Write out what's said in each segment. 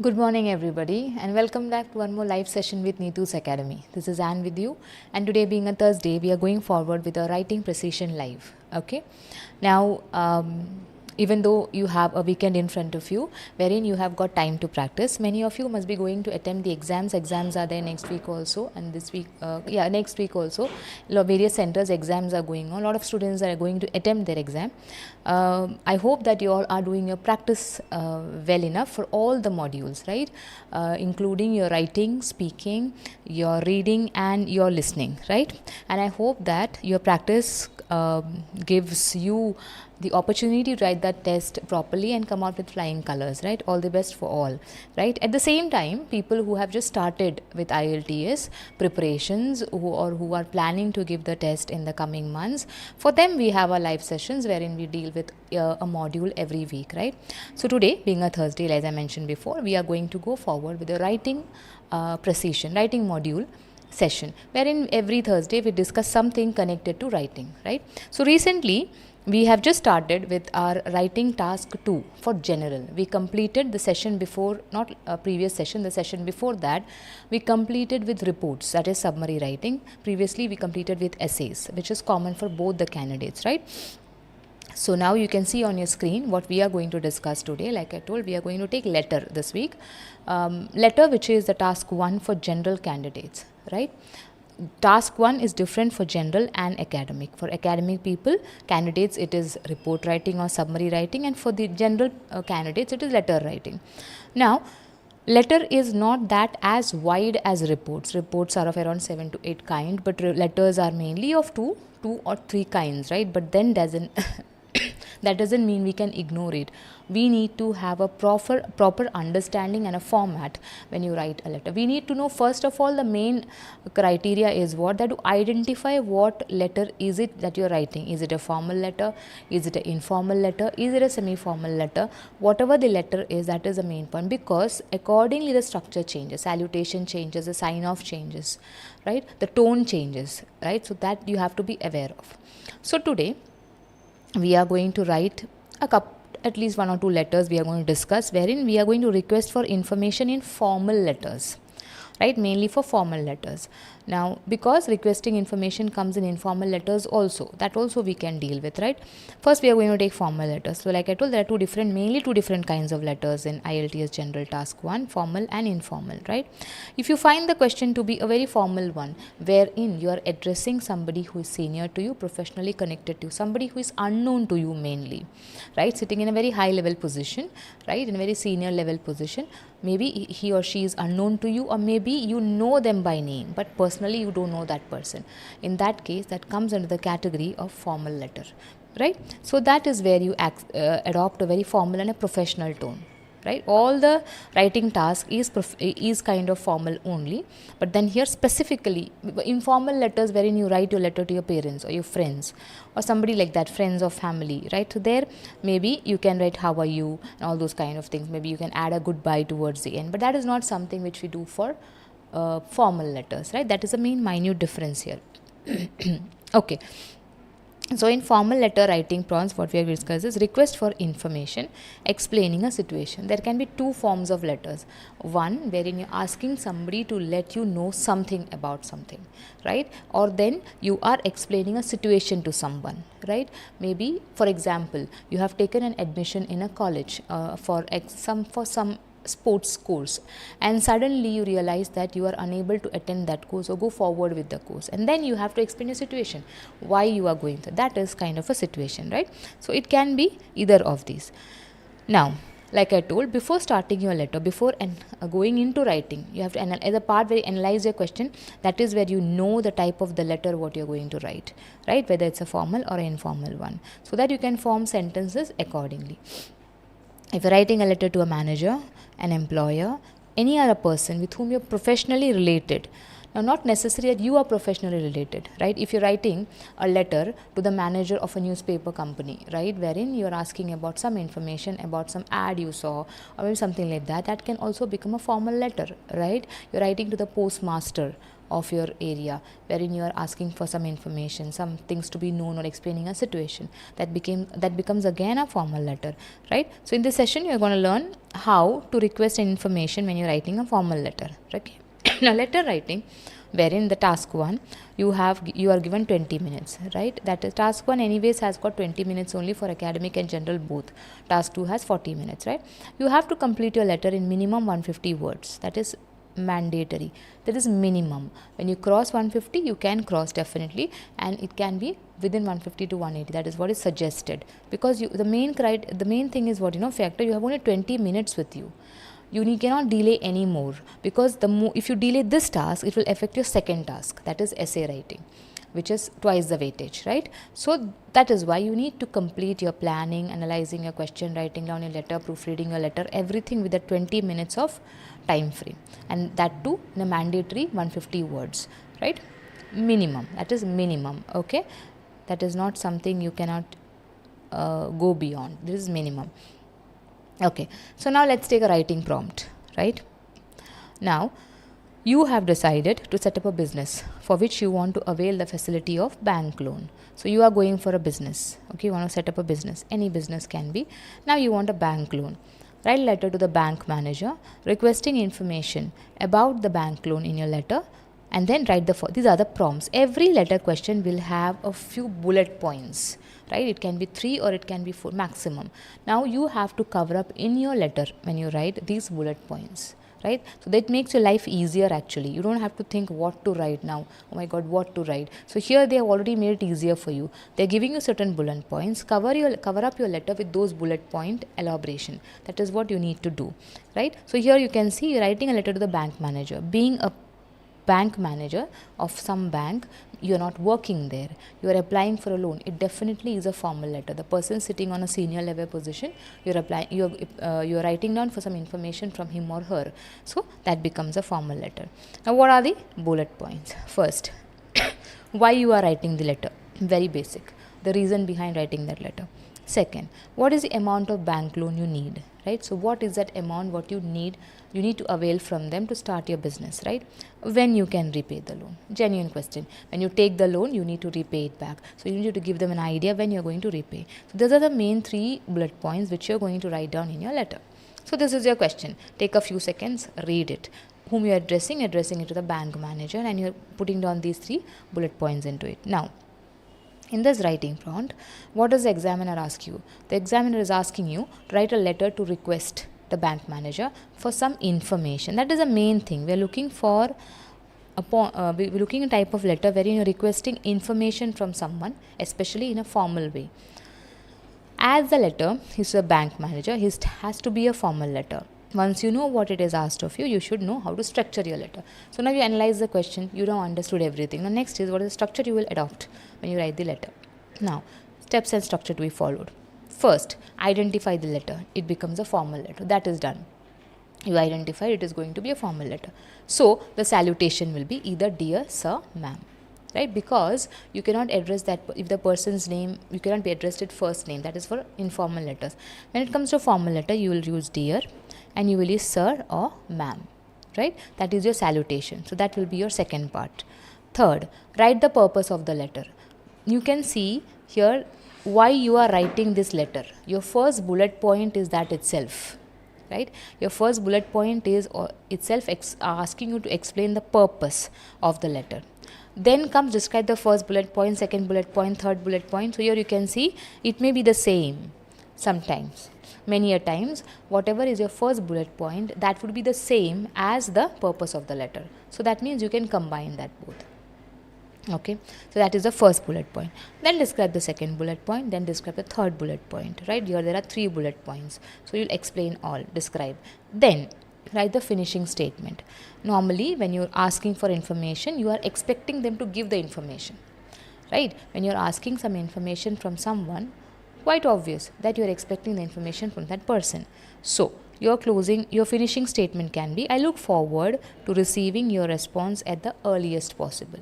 Good morning, everybody, and welcome back to one more live session with Neetu's Academy. This is Anne with you, and today, being a Thursday, we are going forward with a writing precision live. Okay, now, even though you have a weekend in front of you, wherein you have got time to practice, many of you must be going to attempt the exams. Exams are there next week also, and this week, next week also. Various centers exams are going on. A lot of students are going to attempt their exam. I hope that you all are doing your practice well enough for all the modules, right? Including your writing, speaking, your reading, and your listening, right? And I hope that your practice gives you the opportunity to write that test properly and come out with flying colors, right? All the best for all, right? At the same time, people who have just started with IELTS preparations who are planning to give the test in the coming months, for them we have our live sessions wherein we deal with a module every week, right? So today, being a Thursday, as I mentioned before, we are going to go forward with the writing writing module session, wherein every Thursday we discuss something connected to writing, right? So recently we have just started with our writing task 2 for general. We completed the session before, not a previous session, the session before that we completed with reports, that is summary writing. Previously we completed with essays, which is common for both the candidates, right? So now you can see on your screen what we are going to discuss today. Like I told, we are going to take letter this week. Letter, which is the task 1 for general candidates, right? Task 1 is different for general and academic. For academic people, candidates, it is report writing or summary writing, and for the general candidates, it is letter writing. Now, letter is not that as wide as reports. Reports are of around 7 to 8 kind, but letters are mainly of two or three kinds, right? But then doesn't that doesn't mean we can ignore it. We need to have a proper understanding and a format when you write a letter. We need to know, first of all, the main criteria is what, that to identify what letter is it that you're writing. Is it a formal letter? Is it an informal letter? Is it a semi-formal letter? Whatever the letter is, that is the main point, because accordingly the structure changes, salutation changes, the sign off changes, right? The tone changes, right? So that you have to be aware of. So today we are going to write at least 1 or 2 letters we are going to discuss, wherein we are going to request for information in formal letters, right? Mainly for formal letters. Now, because requesting information comes in informal letters also, that also we can deal with, right? First, we are going to take formal letters. So like I told, there are mainly two different kinds of letters in IELTS general task 1, formal and informal, right? If you find the question to be a very formal one, wherein you are addressing somebody who is senior to you, professionally connected to you, somebody who is unknown to you mainly, right? Sitting in a very high level position, right? In a very senior level position, maybe he or she is unknown to you, or maybe you know them by name, but personally you don't know that person. In that case, that comes under the category of formal letter, right? So that is where you adopt a very formal and a professional tone, right? All the writing task is kind of formal only, but then here specifically informal letters, wherein you write your letter to your parents or your friends or somebody like that, friends or family, right? So there maybe you can write how are you and all those kind of things. Maybe you can add a goodbye towards the end, but that is not something which we do for formal letters, right? That is a minute difference here. Okay. So in formal letter writing prompts, what we have discussed is request for information, explaining a situation. There can be 2 forms of letters. One, wherein you're asking somebody to let you know something about something, right? Or then you are explaining a situation to someone, right? Maybe, for example, you have taken an admission in a college for some sports course, and suddenly you realize that you are unable to attend that course or go forward with the course, and then you have to explain your situation, why you are going through. That is kind of a situation, right? So it can be either of these. Now, like I told, before starting your letter, before going into writing, you have to as a part where you analyze your question, that is where you know the type of the letter what you're going to write, right? Whether it's a formal or an informal one, so that you can form sentences accordingly. If you're writing a letter to a manager, an employer, any other person with whom you're professionally related, Now, not necessary that you are professionally related, right? If you're writing a letter to the manager of a newspaper company, right, wherein you're asking about some information about some ad you saw or maybe something like that, that can also become a formal letter, right? You're writing to the postmaster of your area, wherein you are asking for some information, some things to be known, or explaining a situation, that becomes again a formal letter, right? So in this session you are going to learn how to request an information when you're writing a formal letter, okay? Now, letter writing, wherein the task 1, you are given 20 minutes, right? That is, task 1 anyways has got 20 minutes only for academic and general both. Task 2 has 40 minutes, right? You have to complete your letter in minimum 150 words. That is mandatory. That is minimum. When you cross 150, you can cross definitely, and it can be within 150 to 180. That is what is suggested, because the main thing is what, factor, you have only 20 minutes with you. You cannot delay any more, because if you delay this task, it will affect your second task, that is essay writing, which is twice the weightage, right? So that is why you need to complete your planning, analyzing your question, writing down your letter, proofreading your letter, everything with the 20 minutes of time frame, and that too in a mandatory 150 words, right? Minimum, that is minimum, okay? That is not something you cannot go beyond. This is minimum. Okay, so now let's take a writing prompt, right? Now, you have decided to set up a business for which you want to avail the facility of bank loan. So you are going for a business, okay? You want to set up a business, any business can be. Now you want a bank loan. Write a letter to the bank manager requesting information about the bank loan in your letter, and then write these are the prompts. Every letter question will have a few bullet points, right? It can be 3 or it can be 4 maximum. Now you have to cover up in your letter when you write these bullet points, right? So that makes your life easier actually. You don't have to think what to write now. Oh my God, what to write? So here they have already made it easier for you. They're giving you certain bullet points. Cover up your letter with those bullet point elaboration. That is what you need to do, right? So here you can see you're writing a letter to the bank manager. Being a bank manager of some bank, you're not working there, you are applying for a loan, it definitely is a formal letter. The person sitting on a senior level position, you're writing down for some information from him or her, so that becomes a formal letter. Now what are the bullet points? First, why you are writing the letter, very basic, the reason behind writing that letter. Second, what is the amount of bank loan you need, right? So what is that amount what you need to avail from them to start your business, right? When you can repay the loan, genuine question. When you take the loan, you need to repay it back, so you need to give them an idea when you're going to repay. So those are the main 3 bullet points which you're going to write down in your letter. So this is your question. Take a few seconds, read it. Whom you're addressing it to the bank manager, and you're putting down these 3 bullet points into it. Now, in this writing prompt, what does the examiner ask you? The examiner is asking you to write a letter to request the bank manager for some information. That is the main thing. We're looking for we're looking a type of letter wherein you're requesting information from someone, especially in a formal way. As the letter is a bank manager, it has to be a formal letter. Once you know what it is asked of you, you should know how to structure your letter. So now you analyze the question, you don't understood everything. Now next is what is the structure you will adopt when you write the letter. Now, steps and structure to be followed. First, identify the letter. It becomes a formal letter. That is done. You identify it is going to be a formal letter. So the salutation will be either dear sir, ma'am, right? Because you cannot address that, if the person's name, you cannot be addressed at first name. That is for informal letters. When it comes to a formal letter, you will use dear, and you will use sir or ma'am, right? That is your salutation. So that will be your second part. Third, write the purpose of the letter. You can see here why you are writing this letter. Your first bullet point is that itself, right? Your first bullet point is itself asking you to explain the purpose of the letter. Then comes describe the first bullet point, second bullet point, third bullet point. So here you can see it may be the same sometimes. Many a times, whatever is your first bullet point, that would be the same as the purpose of the letter. So that means you can combine that both. Okay, so that is the first bullet point. Then describe the second bullet point, then describe the third bullet point, right? Here there are 3 bullet points. So you'll explain all, describe. Then write the finishing statement. Normally, when you're asking for information, you are expecting them to give the information, right? When you're asking some information from someone, quite obvious that you're expecting the information from that person. So your finishing statement can be, I look forward to receiving your response at the earliest possible.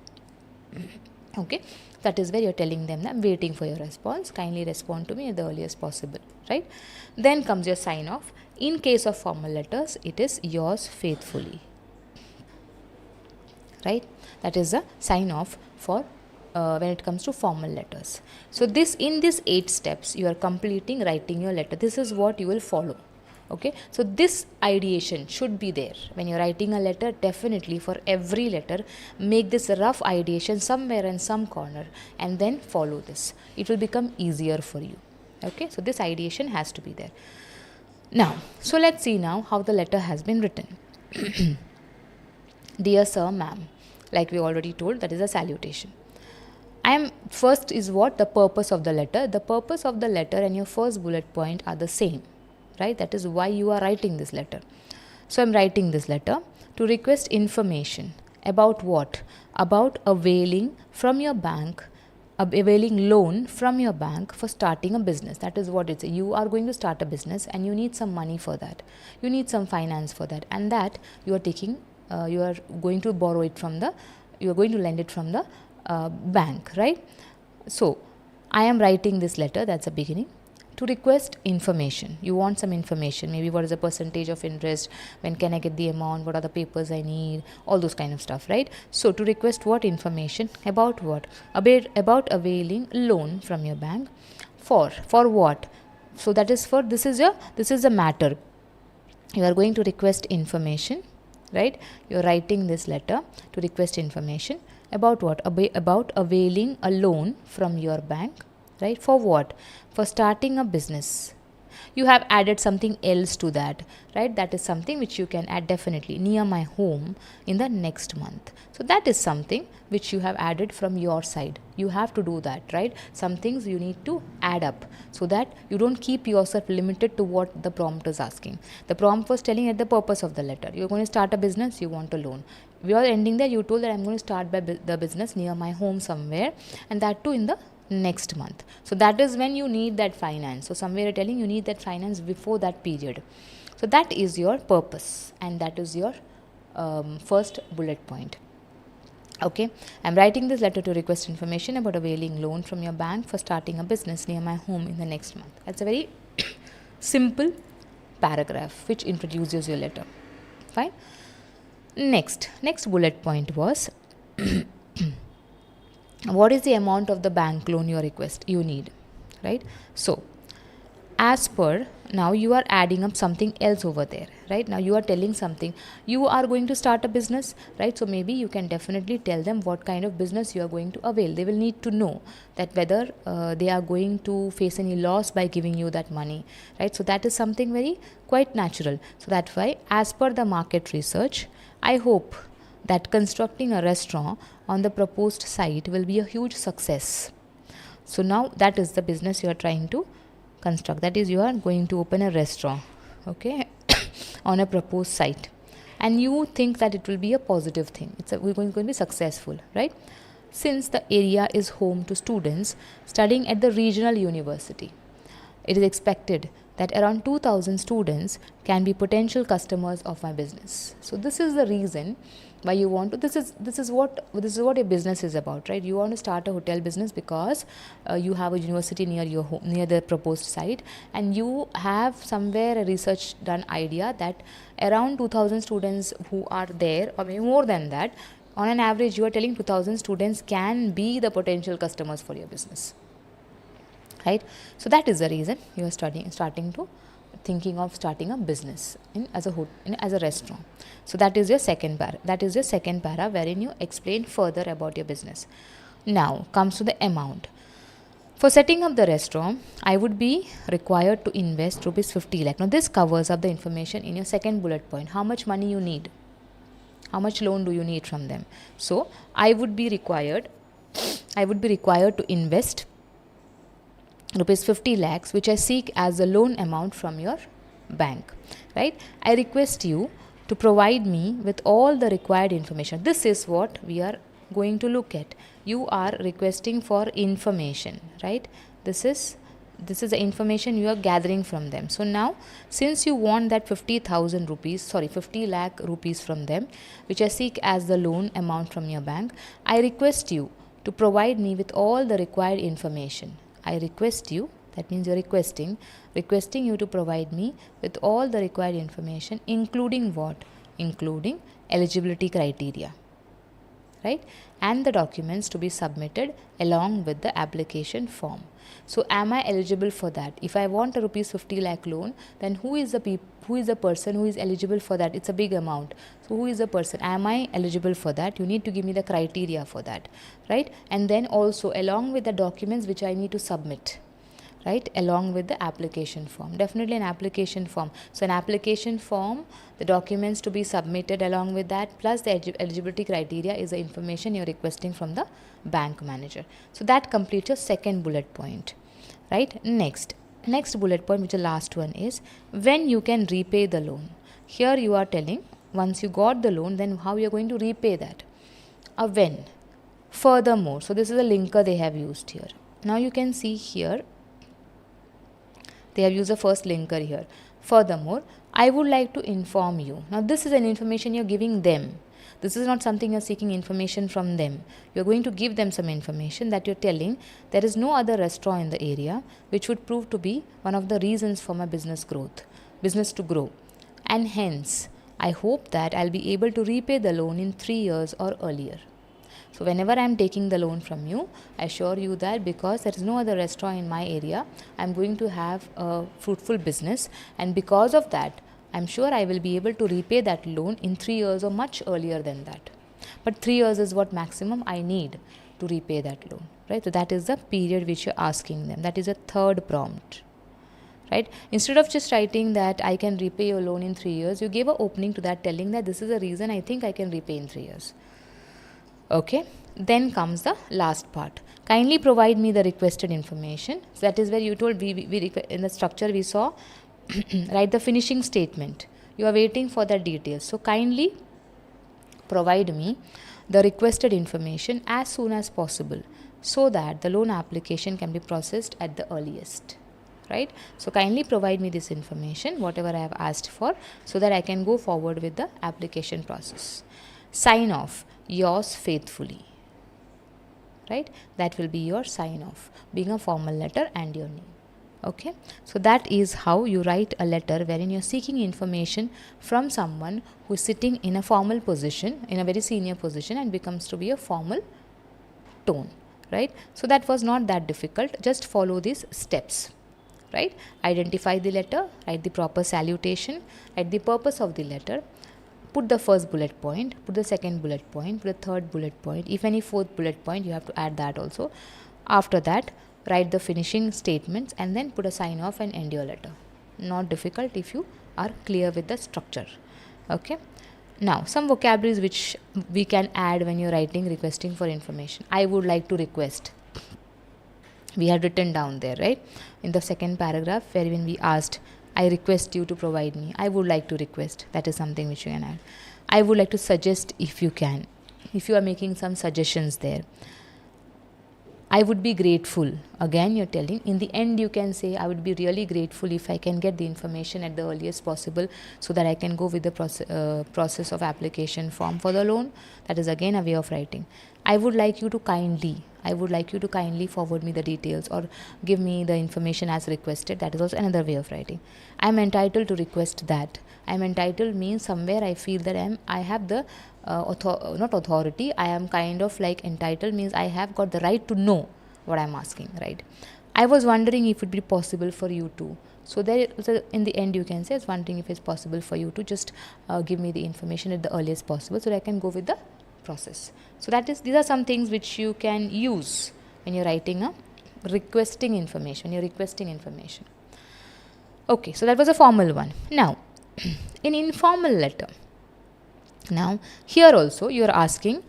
Okay, that is where you're telling them that I'm waiting for your response. Kindly respond to me at the earliest possible, right? Then comes your sign off. In case of formal letters, it is yours faithfully, right? That is the sign off for when it comes to formal letters. So in these 8 steps, you are completing writing your letter. This is what you will follow. Okay, so this ideation should be there when you're writing a letter. Definitely for every letter, make this rough ideation somewhere in some corner and then follow this. It will become easier for you. Okay, so this ideation has to be there. Now, so let's see now how the letter has been written. Dear Sir, Ma'am, like we already told, that is a salutation. First is what? The purpose of the letter. The purpose of the letter and your first bullet point are the same. Right, that is why you are writing this letter. So I'm writing this letter to request information about what? About availing from your bank, availing loan from your bank for starting a business. That is what it's. You are going to start a business and you need some money for that. You need some finance for that, and that you are taking. You are going to borrow it from the. You are going to lend it from the bank, right? So I am writing this letter. That's the beginning. To request information. You want some information, maybe what is the percentage of interest, when can I get the amount, what are the papers I need, all those kind of stuff, right? So to request what information? About what? About availing loan from your bank. For what? So that is for, this is the matter. You are going to request information, right? You are writing this letter to request information about what? About availing a loan from your bank. Right? For what? For starting a business. You have added something else to that, right? That is something which you can add definitely. Near my home in the next month. So that is something which you have added from your side. You have to do that, right? Some things you need to add up so that you don't keep yourself limited to what the prompt is asking. The prompt was telling at the purpose of the letter. You're going to start a business, you want a loan. We are ending there. You told that I'm going to start the business near my home somewhere, and that too in the next month. So that is when you need that finance. So somewhere you're telling you need that finance before that period. So that is your purpose, and that is your first bullet point. Okay, I'm writing this letter to request information about availing loan from your bank for starting a business near my home in the next month. That's a very simple paragraph which introduces your letter. Fine. Next bullet point was what is the amount of the bank loan you need, right? So as per, now you are adding up something else over there, right? Now you are telling something, you are going to start a business, right? So maybe you can definitely tell them what kind of business you are going to avail. They will need to know that whether they are going to face any loss by giving you that money, right? So that is something very quite natural. So that's why, as per the market research, I hope that constructing a restaurant on the proposed site will be a huge success. So now that is the business you are trying to construct. That is, you are going to open a restaurant, okay, on a proposed site, and you think that it will be a positive thing. We're going to be successful, right? Since the area is home to students studying at the regional university, it is expected that around 2,000 students can be potential customers of my business. So this is the reason why you want to, this is what your business is about, right? You want to start a hotel business because you have a university near your home, near the proposed site, and you have somewhere a research done idea that around 2,000 students who are there, or maybe more than that, on an average you are telling 2,000 students can be the potential customers for your business, right? So that is the reason you are thinking of starting a business as a restaurant. So that is your second para wherein you explain further about your business. Now comes to the amount. For setting up the restaurant, I would be required to invest rupees 50 lakh. Now this covers up the information in your second bullet point. How much money you need? How much loan do you need from them? So I would be required to invest rupees 50 lakhs, which I seek as the loan amount from your bank, right? I request you to provide me with all the required information. This is what we are going to look at. You are requesting for information, right? This is this is the information you are gathering from them. So now, since you want that 50 lakh rupees from them, which I seek as the loan amount from your bank, I request you to provide me with all the required information. I request you, that means you're requesting you to provide me with all the required information, including what? Including eligibility criteria, right? And the documents to be submitted along with the application form. So am I eligible for that? If I want a rupees 50 lakh loan, then who is the person who is eligible for that? It's a big amount. So who is the person? Am I eligible for that? You need to give me the criteria for that, right? And then also along with the documents which I need to submit, right, along with the application form. Definitely an application form. So an application form, the documents to be submitted along with that, plus the eligibility criteria is the information you're requesting from the bank manager. So that completes your second bullet point, right? Next bullet point, which is the last one, is when you can repay the loan. Here you are telling, once you got the loan, then how you're going to repay that. When. Furthermore, so this is a linker they have used here. Now you can see here, they have used the first linker here. Furthermore, I would like to inform you. Now this is an information you're giving them. This is not something you're seeking information from them. You're going to give them some information that you're telling there is no other restaurant in the area which would prove to be one of the reasons for my business to grow. And hence, I hope that I'll be able to repay the loan in 3 years or earlier. So whenever I am taking the loan from you, I assure you that because there is no other restaurant in my area, I am going to have a fruitful business, and because of that, I am sure I will be able to repay that loan in 3 years or much earlier than that. But 3 years is what maximum I need to repay that loan, right? So that is the period which you're asking them. That is a third prompt, right? Instead of just writing that I can repay your loan in 3 years, you gave an opening to that telling that this is the reason I think I can repay in 3 years. Okay, then comes the last part. Kindly provide me the requested information. So that is where you told in the structure we saw write the finishing statement. You are waiting for the details. So kindly provide me the requested information as soon as possible so that the loan application can be processed at the earliest. Right? So kindly provide me this information, whatever I have asked for, so that I can go forward with the application process. Sign off. Yours faithfully, right? That will be your sign off, being a formal letter and your name. Okay, so that is how you write a letter wherein you're seeking information from someone who is sitting in a formal position, in a very senior position, and becomes to be a formal tone, right? So that was not that difficult. Just follow these steps, right? Identify the letter, write the proper salutation, write the purpose of the letter, put the first bullet point, put the second bullet point, put the third bullet point. If any fourth bullet point, you have to add that also. After that, write the finishing statements and then put a sign off and end your letter. Not difficult if you are clear with the structure. Okay. Now, some vocabularies which we can add when you're writing requesting for information. I would like to request. We had written down there, right? In the second paragraph, wherein we asked, I request you to provide me. I would like to request. That is something which you can add. I would like to suggest if you can. If you are making some suggestions there. I would be grateful. Again, you're telling. In the end, you can say, I would be really grateful if I can get the information at the earliest possible so that I can go with the process of application form for the loan. That is again a way of writing. I would like you to kindly forward me the details or give me the information as requested. That is also another way of writing. I am entitled to request that. I am entitled means somewhere I feel that I have the not authority. I am kind of like entitled means I have got the right to know what I am asking, right? I was wondering if it would be possible for you to. So there, in the end, you can say, I was wondering if it's possible for you to just give me the information at the earliest possible so that I can go with the process. So these are some things which you can use when you're writing a requesting information, Okay, so that was a formal one. Now, in informal letter, now here also you are asking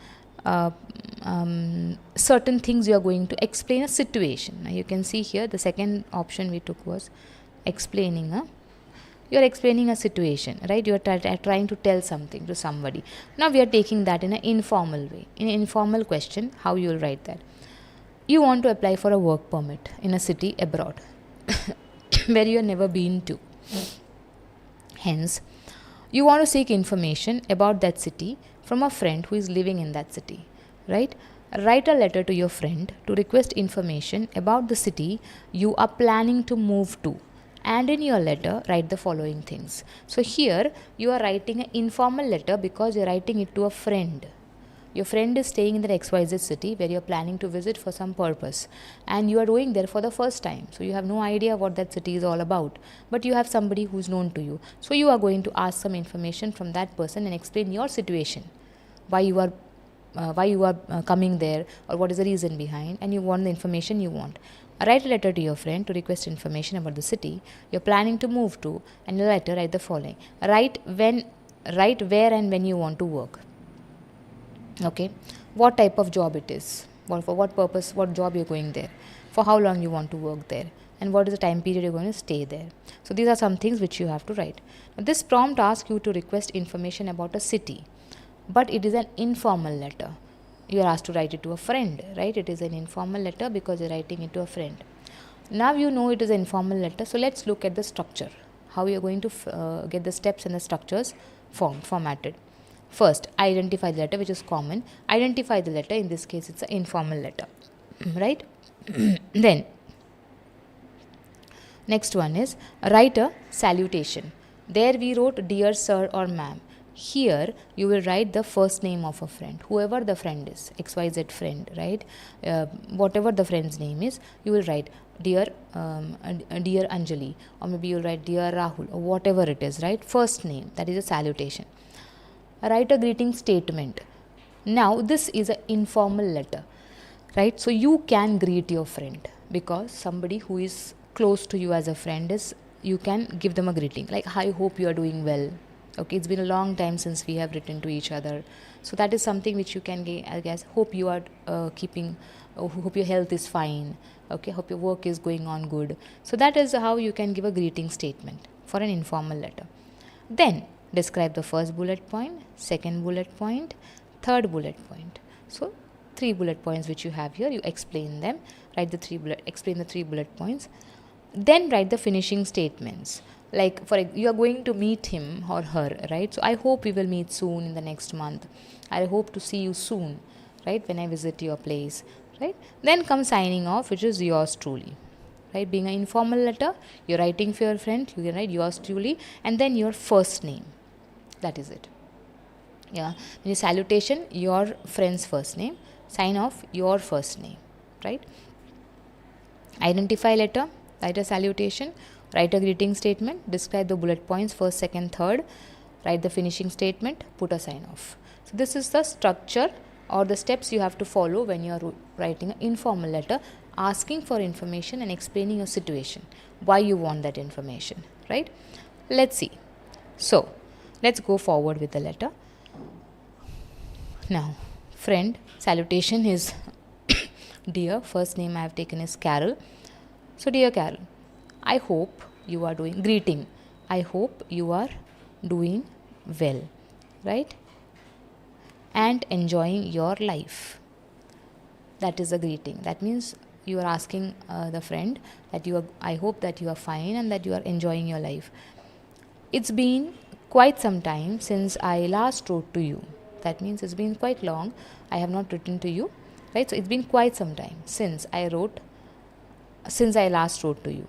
certain things you are going to explain a situation. Now you can see here the second option we took was you are explaining a situation, right? You are trying to tell something to somebody. Now we are taking that in an informal way. In an informal question, how you will write that? You want to apply for a work permit in a city abroad. where you have never been to. Hence, you want to seek information about that city from a friend who is living in that city, right? Write a letter to your friend to request information about the city you are planning to move to. And in your letter, write the following things. So here, you are writing an informal letter because you're writing it to a friend. Your friend is staying in the XYZ city where you're planning to visit for some purpose, and you are going there for the first time. So you have no idea what that city is all about, but you have somebody who's known to you. So you are going to ask some information from that person and explain your situation, why you are coming there, or what is the reason behind, and you want the information you want. Write a letter to your friend to request information about the city you're planning to move to, and in the letter write the following. Write where and when you want to work. Okay, what type of job it is, for what purpose, what job you're going there, for how long you want to work there, and what is the time period you're going to stay there. So these are some things which you have to write. Now, this prompt asks you to request information about a city, but it is an informal letter. You are asked to write it to a friend, right? It is an informal letter because you're writing it to a friend. Now you know it is an informal letter, so let's look at the structure, how you're going to get the steps and the structures formatted. First, identify the letter, which is common. Identify the letter. In this case, it's an informal letter, right? Then, next one is write a salutation. There we wrote dear sir or ma'am. Here, you will write the first name of a friend, whoever the friend is, XYZ friend, right? Whatever the friend's name is, you will write dear Anjali, or maybe you'll write dear Rahul, or whatever it is, right? First name, that is a salutation. Write a greeting statement. Now, this is an informal letter, right? So, you can greet your friend because somebody who is close to you as a friend is, you can give them a greeting. Like, I hope you are doing well. Okay, it's been a long time since we have written to each other. So, that is something which you can get, I guess. Hope you are hope your health is fine. Okay, hope your work is going on good. So, that is how you can give a greeting statement for an informal letter. Then, describe the first bullet point, second bullet point, third bullet point. So, 3 bullet points which you have here, you explain them, explain the 3 bullet points. Then write the finishing statements. Like, you are going to meet him or her, right? So, I hope we will meet soon in the next month. I hope to see you soon, right? When I visit your place, right? Then comes signing off, which is yours truly. Right? Being an informal letter, you're writing for your friend, you can write yours truly, and then your first name. That is it. Yeah. When you salutation, your friend's first name. Sign off, your first name. Right? Identify letter, write a salutation, write a greeting statement, describe the bullet points, first, second, third, write the finishing statement, put a sign off. So, this is the structure or the steps you have to follow when you are writing an informal letter, asking for information and explaining your situation, why you want that information, right? Let's see. So, let's go forward with the letter. Now, friend, salutation is dear, first name I have taken is Carol. So, dear Carol, I hope you are doing, greeting, I hope you are doing well, right? And enjoying your life. That is a greeting. That means you are asking the friend that I hope that you are fine and that you are enjoying your life. It's been quite some time since I last wrote to you. That means it's been quite long. I have not written to you, right? So, it's been quite some time since I last wrote to you.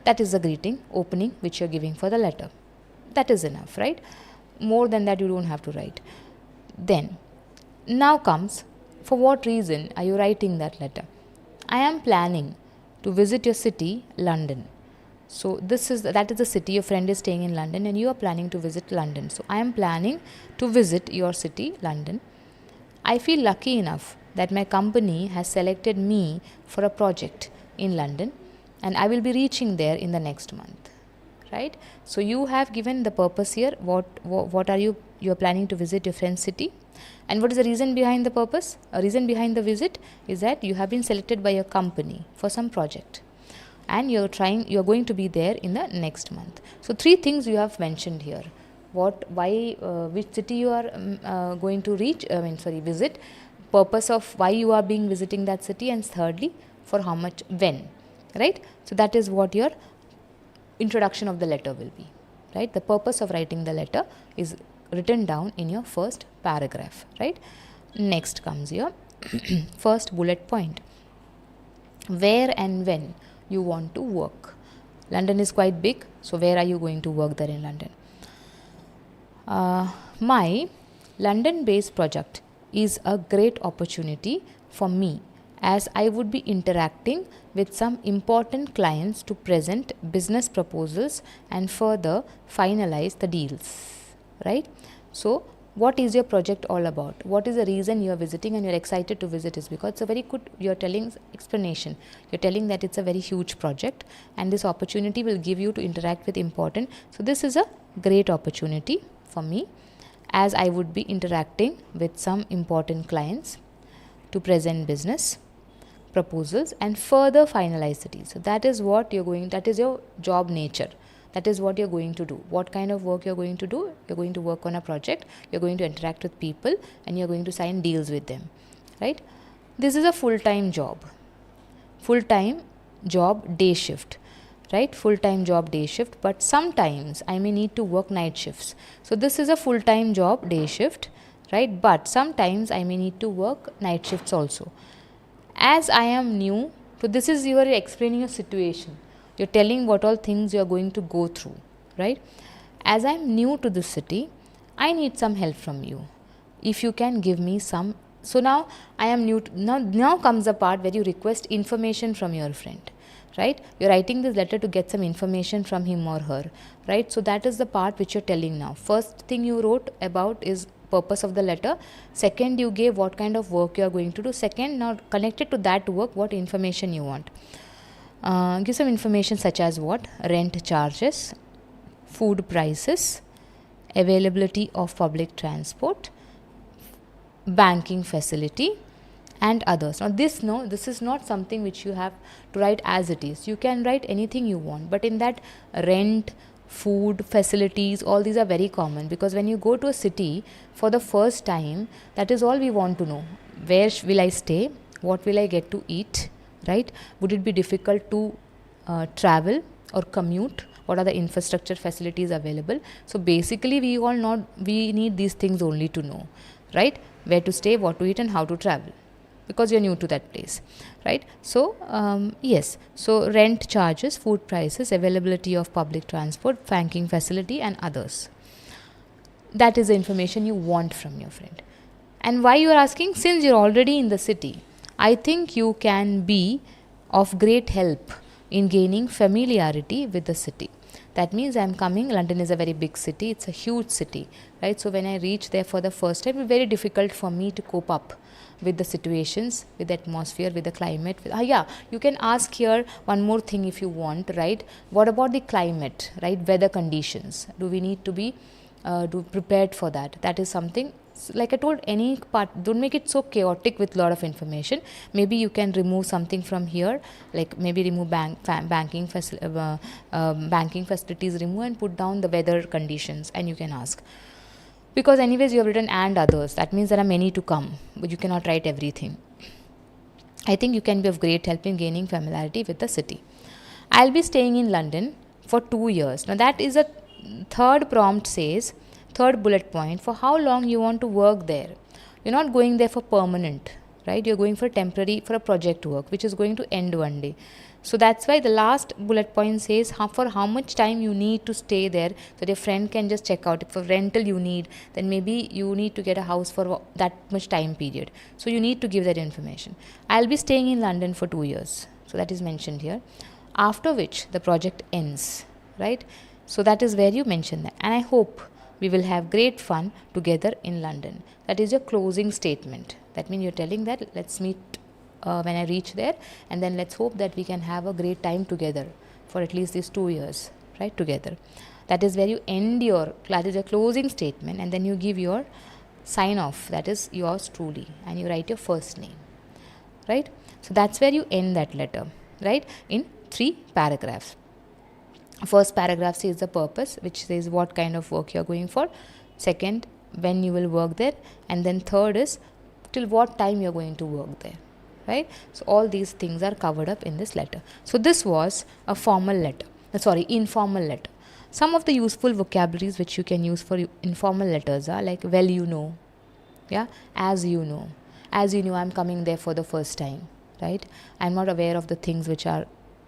That is the greeting, opening, which you're giving for the letter. That is enough, right? More than that, you don't have to write. Then, now comes, for what reason are you writing that letter? I am planning to visit your city, London. So, that is the city, your friend is staying in London and you are planning to visit London. So, I am planning to visit your city, London. I feel lucky enough that my company has selected me for a project in London and I will be reaching there in the next month, right? So, you have given the purpose here, what are you are planning to visit your friend's city, and what is the reason behind the purpose? A reason behind the visit is that you have been selected by your company for some project and you are going to be there in the next month. So, 3 things you have mentioned here. Which city you are going to visit, purpose of why you are visiting that city, and thirdly, for how much, when. right? So that is what your introduction of the letter will be, right? The purpose of writing the letter is written down in your first paragraph, right? Next comes your first bullet point. Where and when you want to work. London is quite big, so where are you going to work there in London? My London-based project is a great opportunity for me, as I would be interacting with some important clients to present business proposals and further finalize the deals, right? So what is your project all about? What is the reason you are visiting and you're excited to visit? Is because it's a very good, you're telling explanation. You're telling that it's a very huge project and this opportunity will give you to interact with important. So this is a great opportunity for me, as I would be interacting with some important clients to present business proposals and further finalize the deal. So that is what you're going, that is your job nature. That is what you're going to do. What kind of work you're going to do? You're going to work on a project, you're going to interact with people and you're going to sign deals with them, right? This is a full-time job. Full-time job, day shift, right? Full-time job, day shift, but sometimes I may need to work night shifts. So this is a full-time job, day shift, right? But sometimes I may need to work night shifts also. As I am new, so this is you are explaining a situation. You're telling what all things you're going to go through, right? As I'm new to this city, I need some help from you. If you can give me some. So now I am new. Now comes the part where you request information from your friend, right? You're writing this letter to get some information from him or her, right? So that is the part which you're telling now. First thing you wrote about is purpose of the letter. Second, you gave what kind of work you are going to do. Second, now connected to that work, what information you want. Give some information such as what? Rent charges, food prices, availability of public transport, banking facility and others. Now this is not something which you have to write as it is. You can write anything you want, but in that rent, food, facilities, all these are very common, because when you go to a city for the first time, that is all we want to know. Where will I stay? What will I get to eat? Right? Would it be difficult to travel or commute? What are the infrastructure facilities available? So basically we need these things only to know, right? Where to stay, what to eat and how to travel, because you're new to that place, right? So yes, so rent charges, food prices, availability of public transport, banking facility and others. That is the information you want from your friend. And why you are asking? Since you're already in the city, I think you can be of great help in gaining familiarity with the city. That means I'm coming, London is a very big city, it's a huge city, right? So when I reach there for the first time, it will be very difficult for me to cope up with the situations, with the atmosphere, with the climate. Yeah, you can ask here one more thing if you want, right? What about the climate, right? Weather conditions. Do we need to be prepared for that? That is something. Like I told, any part, don't make it so chaotic with lot of information. Maybe you can remove something from here, like maybe remove banking facilities, remove and put down the weather conditions, and you can ask. Because anyways you have written and others, that means there are many to come, but you cannot write everything. I think you can be of great help in gaining familiarity with the city. I'll be staying in London for 2 years. Now that is a third prompt says, third bullet point, for how long you want to work there. You're not going there for permanent, right? You're going for temporary, for a project work, which is going to end one day. So that's why the last bullet point says for how much time you need to stay there, so that your friend can just check out. If for rental you need, then maybe you need to get a house for that much time period. So you need to give that information. I'll be staying in London for 2 years. So that is mentioned here. After which the project ends, right? So that is where you mention that. And I hope we will have great fun together in London. That is your closing statement. That means you're telling that let's meet when I reach there, and then let's hope that we can have a great time together for at least these 2 years, right, together. That is where you end that is your closing statement, and then you give your sign off, that is yours truly, and you write your first name, right? So that's where you end that letter, right, in 3 paragraphs. First paragraph says the purpose, which says what kind of work you are going for. Second, when you will work there. And then third is till what time you are going to work there, right? So all these things are covered up in this letter. So this was a formal letter, informal letter. Some of the useful vocabularies which you can use for informal letters are like, well, you know, yeah, as you know, I'm coming there for the first time, right? I'm not aware of the things which are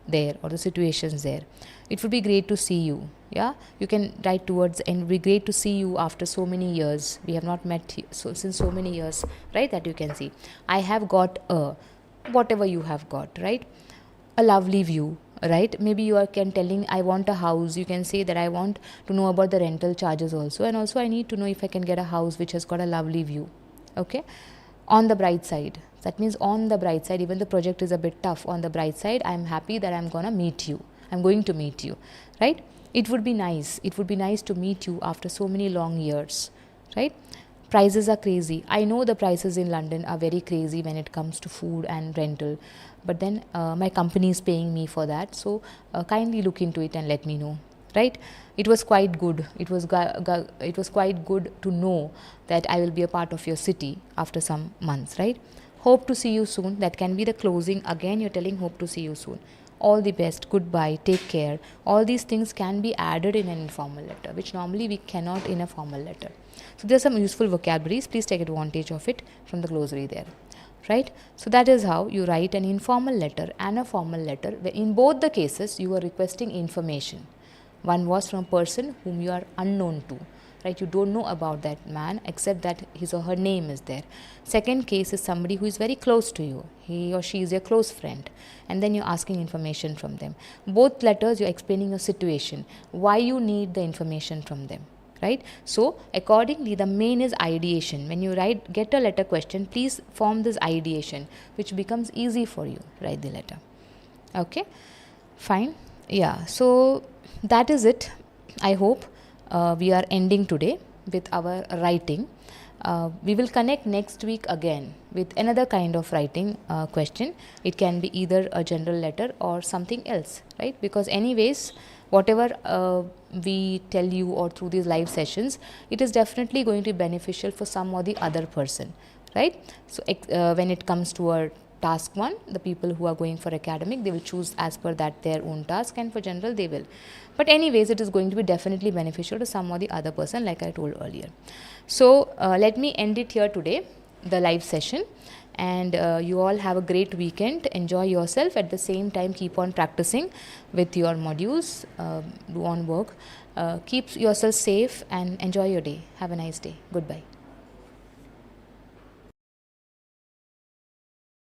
there or the situations there. It would be great to see you. Yeah, you can write towards and it would be great to see you after so many years. We have not met since so many years, right? That you can see. I have got a whatever you have got, right? A lovely view, right? Maybe you are telling I want a house. You can say that I want to know about the rental charges also, and also I need to know if I can get a house which has got a lovely view. Okay, on the bright side, that means on the bright side, even the project is a bit tough, on the bright side I'm happy that I'm going to meet you, right? It would be nice to meet you after so many long years, right? Prices are crazy. I know the prices in London are very crazy when it comes to food and rental, but then my company is paying me for that, so kindly look into it and let me know, right? It was quite good. It was quite good to know that I will be a part of your city after some months, right? Hope to see you soon. That can be the closing. Again, you're telling hope to see you soon. All the best, goodbye, take care. All these things can be added in an informal letter, which normally we cannot in a formal letter. So there are some useful vocabularies. Please take advantage of it from the glossary there, right? So that is how you write an informal letter and a formal letter. In both the cases, you are requesting information. One was from a person whom you are unknown to, right? You don't know about that man except that his or her name is there. Second case is somebody who is very close to you. He or she is your close friend, and then you're asking information from them. Both letters you're explaining your situation, why you need the information from them, right? So accordingly, the main is ideation. When you get a letter question, please form this ideation, which becomes easy for you. Write the letter. Okay, fine. Yeah, so that is it. I hope we are ending today with our writing. We will connect next week again with another kind of writing question. It can be either a general letter or something else, right? Because anyways, whatever we tell you or through these live sessions, it is definitely going to be beneficial for some or the other person, right? So when it comes to our task 1, the people who are going for academic, they will choose as per that their own task, and for general they will. But anyways, it is going to be definitely beneficial to some or the other person, like I told earlier. So let me end it here today, the live session, and you all have a great weekend. Enjoy yourself. At the same time, keep on practicing with your modules, do on work, keep yourself safe and enjoy your day. Have a nice day. Goodbye.